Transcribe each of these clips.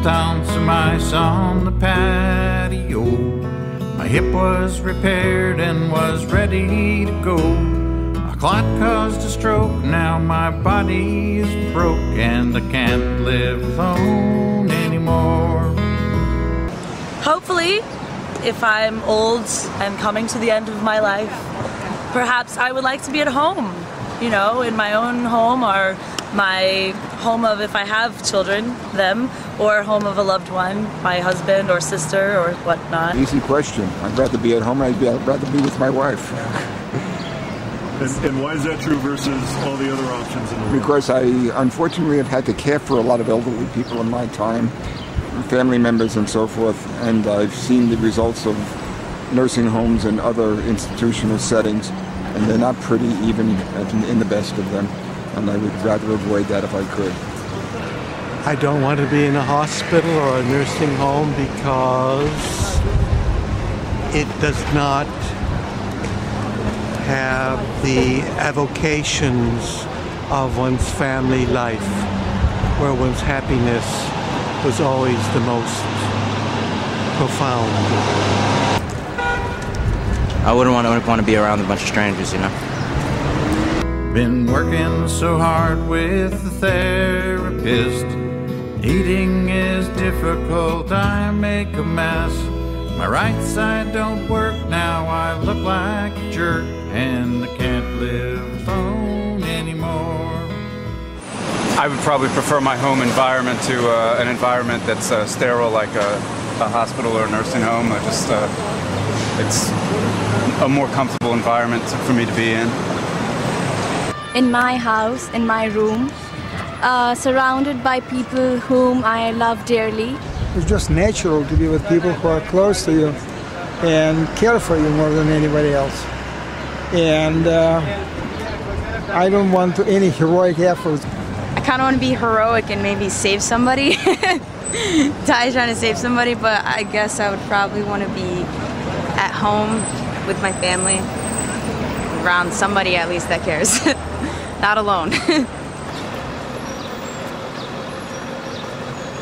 ounce of mice on the patio. My hip was repaired and was ready to go. A clot caused a stroke, now my body is broke, and I can't live alone anymore. Hopefully, if I'm old and coming to the end of my life, perhaps I would like to be at home, you know, in my own home, or my home of, if I have children, them, or home of a loved one, my husband or sister or whatnot. Easy question. I'd rather be at home. I'd rather be with my wife. And why is that true versus all the other options in the world? Because I unfortunately have had to care for a lot of elderly people in my time, family members and so forth, and I've seen the results of nursing homes and other institutional settings, and they're not pretty even in the best of them, and I would rather avoid that if I could. I don't want to be in a hospital or a nursing home because it does not have the avocations of one's family life, where one's happiness was always the most profound. I wouldn't want to be around a bunch of strangers, you know. Been working so hard with the therapist. Eating is difficult, I make a mess. My right side don't work now, I look like a jerk, and I can't live alone anymore. I would probably prefer my home environment to an environment that's sterile, like a hospital or a nursing home. It's a more comfortable environment for me to be in. In my house, in my room, surrounded by people whom I love dearly. It's just natural to be with people who are close to you and care for you more than anybody else. And I don't want any heroic efforts. I kind of want to be heroic and maybe save somebody. Die trying to save somebody, but I guess I would probably want to be at home with my family, around somebody at least that cares. Not alone.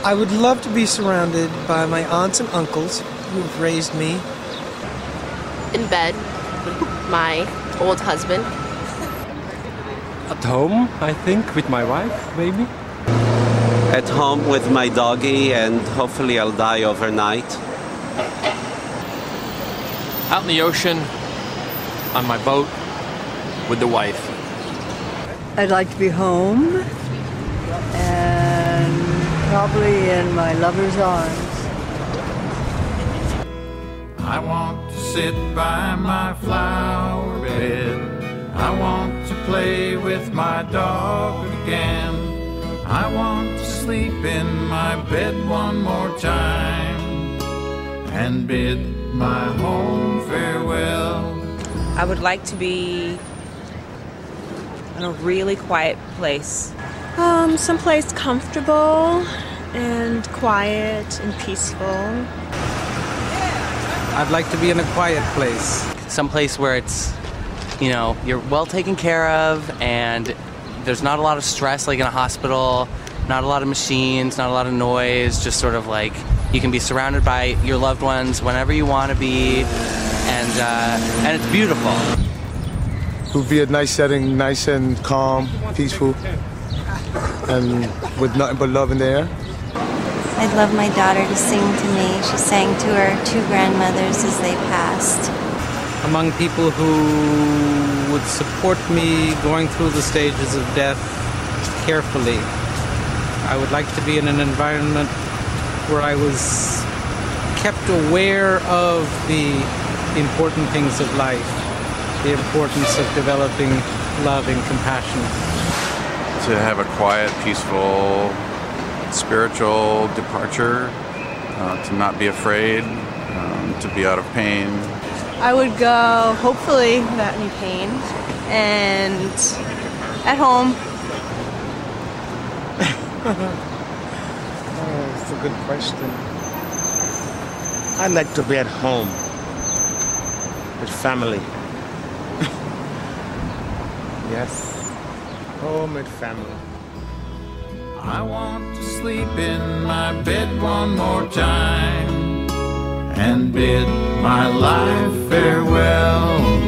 I would love to be surrounded by my aunts and uncles who have raised me. In bed with my old husband. At home, I think, with my wife, maybe. At home with my doggy, and hopefully I'll die overnight. Out in the ocean, on my boat, with the wife. I'd like to be home, and probably in my lover's arms. I want to sit by my flower bed. I want to play with my dog again. I want to sleep in my bed one more time and bid my home farewell. I would like to be in a really quiet place. Someplace comfortable and quiet and peaceful. I'd like to be in a quiet place. Someplace where it's, you know, you're well taken care of and there's not a lot of stress like in a hospital, not a lot of machines, not a lot of noise, just sort of like you can be surrounded by your loved ones whenever you want to be, and it's beautiful. It would be a nice setting, nice and calm, peaceful, and with nothing but love in the air. I'd love my daughter to sing to me. She sang to her two grandmothers as they passed. Among people who would support me going through the stages of death carefully. I would like to be in an environment where I was kept aware of the important things of life, the importance of developing love and compassion. To have a quiet, peaceful, spiritual departure, to not be afraid, to be out of pain. I would go, hopefully, without any pain, and at home. Oh, that's a good question. I'd like to be at home with family. Yes, home with family. I want to sleep in my bed one more time and bid my life farewell.